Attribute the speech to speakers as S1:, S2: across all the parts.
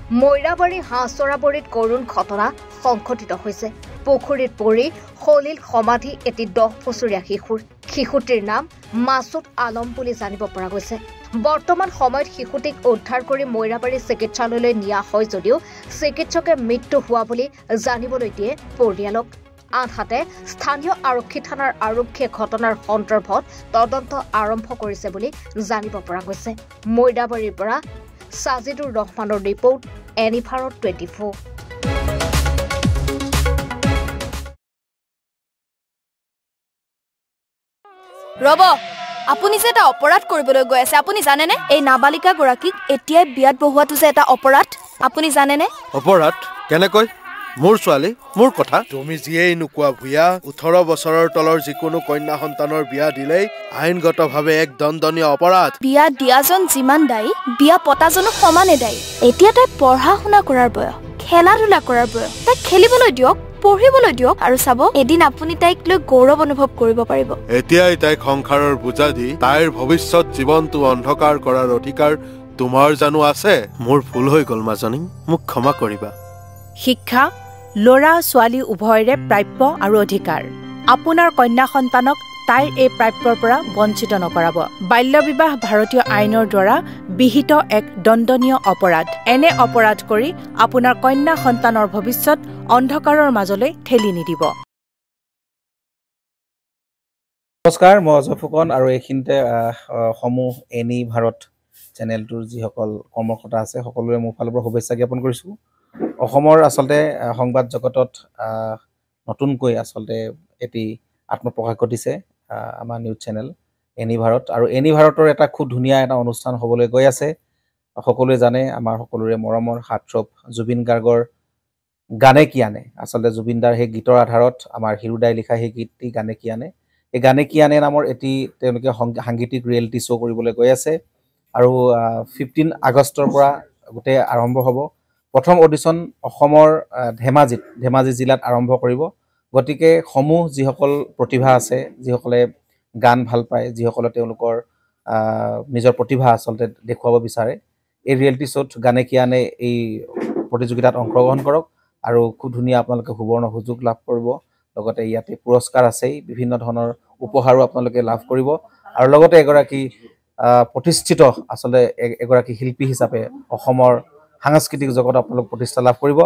S1: মৈৰাবাৰী হাঁহচৰাবৰীত কৰুণ ঘটনা সংঘটিত হৈছে। পুখুৰীত পৰি সলিল সমাধি এটি 10 বছৰীয়া শিশুৰ। শিশুটিৰ নাম মাছুদ আলম বুলি জানিব পৰা গৈছে। বৰ্তমান সময়ত শিশুটিক উদ্ধাৰ কৰি মৈৰাবাৰী চিকিৎসালয়লৈ নিয়া হয় যদিও চিকিৎসকে মৃত্যু হোৱা বুলি জানিবলৈ দিয়ে পৰিয়ালক। আনহাতে স্থানীয় আৰক্ষী থানাৰ আৰক্ষীয়ে ঘটনাৰ সন্দৰ্ভত তদন্ত আৰম্ভ কৰিছে বুলি জানিব পৰা গৈছে। মৈৰাবাৰীৰ পৰা সাজিদুৰ ৰহমানৰ ৰিপৰ্ট, এনি ভাৰত 24।
S2: ৰব, আপুনি যে এটা অপৰাধ কৰিবলৈ গৈ আছে, আপুনি জানেনে? এই নাবালিকা গৰাকীক এতিয়াই বিয়াত বহোৱাটো যে এটা অপৰাধ, আপুনি জানেনে?
S3: অপৰাধ কেনেকৈ? মোৰ ছোৱালী, মোৰ কথা। তুমি যিয়েই নোকোৱা ভূঞা, 18 বছৰৰ তলৰ যিকোনো কন্যা সন্তানৰ বিয়া দিলেই আইনগতভাৱে এক দণ্ডনীয় অপৰাধ।
S2: বিয়া দিয়াজন যিমান দায়ী, বিয়া পতাজনো সমানে দায়ী। এতিয়া তাই পঢ়া শুনা কৰাৰ বয়স, খেলা ধূলা কৰাৰ বয়স। তাইক খেলিবলৈ দিয়ক, পঢ়িবলৈ দিয়ক, আৰু চাব এদিন আপুনি তাইক লৈ গৌৰৱ অনুভৱ কৰিব পাৰিব।
S3: এতিয়াই তাইক সংসাৰৰ বোজা দি তাইৰ ভৱিষ্যত জীৱনটো অন্ধকাৰ কৰাৰ অধিকাৰ তোমাৰ জানো আছে? মোৰ ভুল হৈ গ'ল মাজনী, মোক ক্ষমা কৰিবা।
S4: শিক্ষা ল'ৰা ছোৱালী উভয়ৰে প্ৰাপ্য আৰু অধিকাৰ। আপোনাৰ কন্যা সন্তানক তাইৰ এই প্ৰাপ্যৰ পৰা বঞ্চিত নকৰাব। বাল্য বিবাহ ভাৰতীয় আইনৰ দ্বাৰা বিহিত এক দণ্ডনীয় অপৰাধ। এনে অপৰাধ কৰি আপোনাৰ কন্যা সন্তানৰ ভৱিষ্যত অন্ধকাৰৰ মাজলৈ ঠেলি নিদিব।
S5: নমস্কাৰ, মই অজয় ফুকন আৰু এইখিনিতে সমূহ এনি ভাৰত চেনেলটোৰ যিসকল কৰ্মকৰ্তা আছে সকলোৰে মোৰ ফালৰ পৰা শুভেচ্ছা জ্ঞাপন কৰিছোঁ। অসমৰ আচলতে সংবাদ জগতত নতুনকৈ আচলতে এটি আত্মপ্ৰকাশ ঘটিছে আমাৰ নিউজ চেনেল এনি ভাৰত, আৰু এনি ভাৰতৰ এটা খুব ধুনীয়া এটা অনুষ্ঠান হ'বলৈ গৈ আছে। সকলোৱে জানে, আমাৰ সকলোৰে মৰমৰ হাৰ্টথ্ৰব জুবিন গাৰ্গৰ গানে কি আনে, আচলতে জুবিন দাৰ সেই গীতৰ আধাৰত আমাৰ হিৰুদাই লিখা সেই গীতটি গানে কি আনে, এই গানে কি আনে নামৰ এটি তেওঁলোকে সাংগীতিক ৰিয়েলিটি শ্ব' কৰিবলৈ গৈ আছে। আৰু 15 আগষ্টৰ পৰা গোটেই আৰম্ভ হ'ব। প্ৰথম অডিশ্যন অসমৰ ধেমাজি জিলাত আৰম্ভ কৰিব। গতিকে সমূহ যিসকল প্ৰতিভা আছে, যিসকলে গান ভাল পায়, যিসকলে তেওঁলোকৰ নিজৰ প্ৰতিভা আচলতে দেখুৱাব বিচাৰে, এই ৰিয়েলিটি শ্ব'ত গানে কি আনে এই প্ৰতিযোগিতাত অংশগ্ৰহণ কৰক আৰু খুব ধুনীয়া আপোনালোকে সুবৰ্ণ সুযোগ লাভ কৰিব। লগতে ইয়াতে পুৰস্কাৰ আছেই, বিভিন্ন ধৰণৰ উপহাৰো আপোনালোকে লাভ কৰিব, আৰু লগতে এগৰাকী প্ৰতিষ্ঠিত আচলতে এগৰাকী শিল্পী হিচাপে অসমৰ সাংস্কৃতিক জগতত আপোনালোক প্ৰতিষ্ঠা লাভ কৰিব।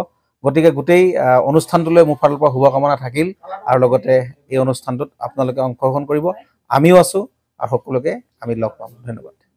S5: গতিকে গোটেই অনুষ্ঠানটোলৈ মোৰ ফালৰ পৰা শুভকামনা থাকিল, আৰু লগতে এই অনুষ্ঠানটোত আপোনালোকে অংশগ্ৰহণ কৰিব। আমিও আছোঁ আৰু সকলোকে আমি লগ পাম। ধন্যবাদ।